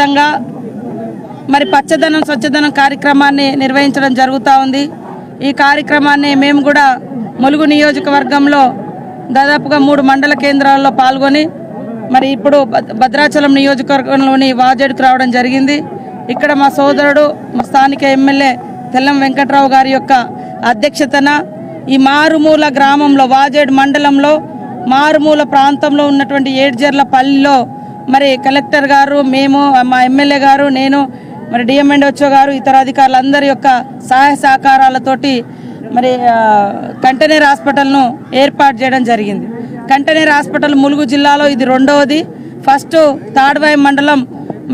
వ్యాప్తంగా మరి పచ్చదనం స్వచ్ఛదనం కార్యక్రమాన్ని నిర్వహించడం జరుగుతూ ఉంది. ఈ కార్యక్రమాన్ని మేము కూడా ములుగు నియోజకవర్గంలో దాదాపుగా 3 మండల కేంద్రాల్లో పాల్గొని మరి ఇప్పుడు భద్రాచలం నియోజకవర్గంలోని వాజేడుకు రావడం జరిగింది. ఇక్కడ మా సోదరుడు మా స్థానిక ఎమ్మెల్యే తెల్లం వెంకట్రావు గారి యొక్క అధ్యక్షతన ఈ మారుమూల గ్రామంలో వాజేడు మండలంలో మారుమూల ప్రాంతంలో ఉన్నటువంటి ఏడ్జర్లపల్లిలో మరి కలెక్టర్ గారు, మేము, మా ఎమ్మెల్యే గారు, నేను, మరి డిఎంఎండ్ఓ గారు, ఇతర అధికారులందరి యొక్క సహాయ సహకారాలతోటి మరి కంటైనర్ హాస్పిటల్ను ఏర్పాటు చేయడం జరిగింది. కంటైనర్ హాస్పిటల్ ములుగు జిల్లాలో ఇది 2వది. ఫస్ట్ తాడ్వాయి మండలం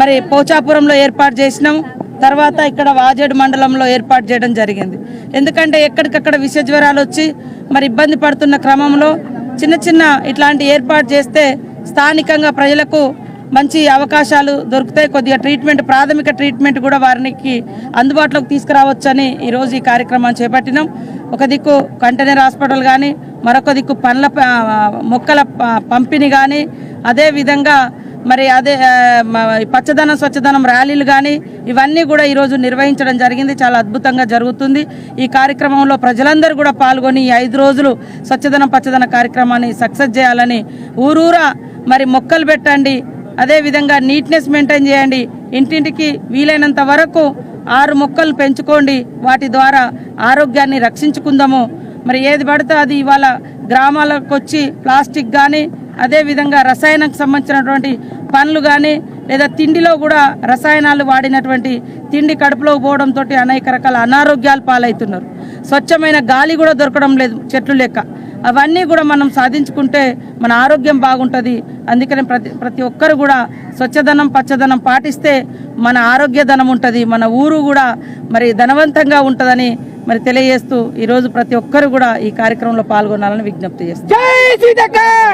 మరి పోచాపురంలో ఏర్పాటు చేసినాం. తర్వాత ఇక్కడ వాజేడు మండలంలో ఏర్పాటు చేయడం జరిగింది. ఎందుకంటే ఎక్కడికక్కడ విష జ్వరాలు వచ్చి మరి ఇబ్బంది పడుతున్న క్రమంలో చిన్న ఇట్లాంటి ఏర్పాటు చేస్తే స్థానికంగా ప్రజలకు మంచి అవకాశాలు దొరుకుతాయి. కొద్దిగా ట్రీట్మెంట్, ప్రాథమిక ట్రీట్మెంట్ కూడా వారికి అందుబాటులోకి తీసుకురావచ్చని ఈరోజు ఈ కార్యక్రమాన్ని చేపట్టినాం. ఒక దిక్కు కంటైనర్ హాస్పిటల్ కానీ, మరొక దిక్కు మొక్కల పంపిణీ కానీ, అదేవిధంగా మరి పచ్చదనం స్వచ్ఛదనం ర్యాలీలు కానీ ఇవన్నీ కూడా ఈరోజు నిర్వహించడం జరిగింది. చాలా అద్భుతంగా జరుగుతుంది. ఈ కార్యక్రమంలో ప్రజలందరూ కూడా పాల్గొని ఈ 5 రోజులు స్వచ్ఛదనం పచ్చదన కార్యక్రమాన్ని సక్సెస్ చేయాలని, ఊరూరా మరి మొక్కలు పెట్టండి, అదేవిధంగా నీట్నెస్ మెయింటైన్ చేయండి, ఇంటింటికి వీలైనంత వరకు 6 మొక్కలు పెంచుకోండి, వాటి ద్వారా ఆరోగ్యాన్ని రక్షించుకుందాము. మరి ఏది పడితే అది ఇవాళ గ్రామాలకు వచ్చి ప్లాస్టిక్ కానీ, అదేవిధంగా రసాయనకు సంబంధించినటువంటి పండ్లు కానీ, లేదా తిండిలో కూడా రసాయనాలు వాడినటువంటి తిండి కడుపులో పోవడంతో అనేక రకాల అనారోగ్యాలు పాలవుతున్నారు. స్వచ్ఛమైన గాలి కూడా దొరకడం లేదు చెట్లు లెక్క. అవన్నీ కూడా మనం సాధించుకుంటే మన ఆరోగ్యం బాగుంటుంది. అందుకని ప్రతి ఒక్కరు కూడా స్వచ్ఛదనం పచ్చదనం పాటిస్తే మన ఆరోగ్య ధనం ఉంటుంది, మన ఊరు కూడా మరి ధనవంతంగా ఉంటుందని మరి తెలియజేస్తూ ఈరోజు ప్రతి ఒక్కరు కూడా ఈ కార్యక్రమంలో పాల్గొనాలని విజ్ఞప్తి చేస్తారు.